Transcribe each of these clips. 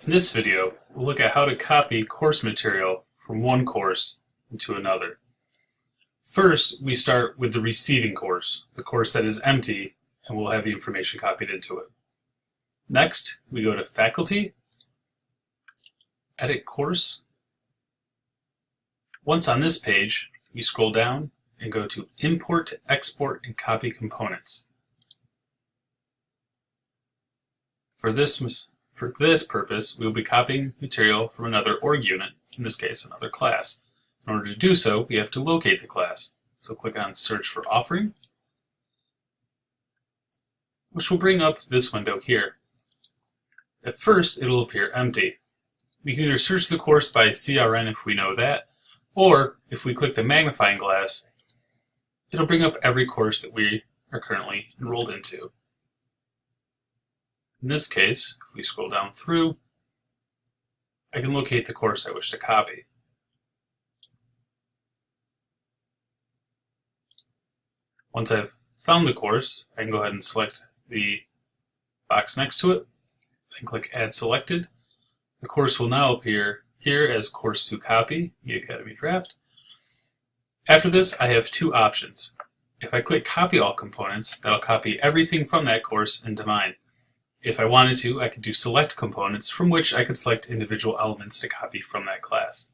In this video, we'll look at how to copy course material from one course into another. First, we start with the receiving course, the course that is empty, and we'll have the information copied into it. Next, we go to Faculty, Edit Course. Once on this page, we scroll down and go to Import, Export, and Copy Components. For this purpose, we will be copying material from another org unit, in this case, another class. In order to do so, we have to locate the class. So click on Search for Offering, which will bring up this window here. At first, it will appear empty. We can either search the course by CRN if we know that, or if we click the magnifying glass, it'll bring up every course that we are currently enrolled into. In this case, if we scroll down through, I can locate the course I wish to copy. Once I've found the course, I can go ahead and select the box next to it, then click Add Selected. The course will now appear here as Course to Copy, the Academy Draft. After this, I have two options. If I click Copy All Components, that'll copy everything from that course into mine. If I wanted to, I could do Select Components, from which I could select individual elements to copy from that class.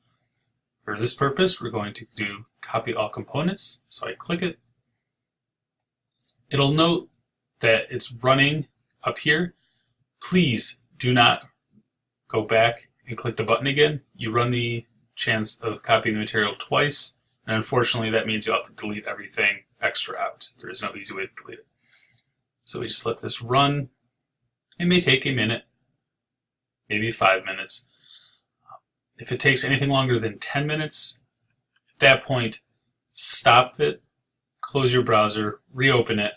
For this purpose, we're going to do Copy All Components, so I click it. It'll note that it's running up here. Please do not go back and click the button again. You run the chance of copying the material twice, and unfortunately that means you'll have to delete everything extra out. There is no easy way to delete it. So we just let this run. It may take a minute, maybe 5 minutes. If it takes anything longer than 10 minutes, at that point, stop it, close your browser, reopen it,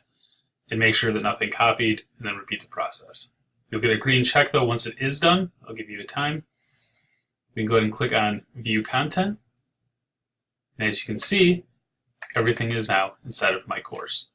and make sure that nothing copied, and then repeat the process. You'll get a green check though once it is done. I'll give you a time. We can go ahead and click on View Content. And as you can see, everything is now inside of my course.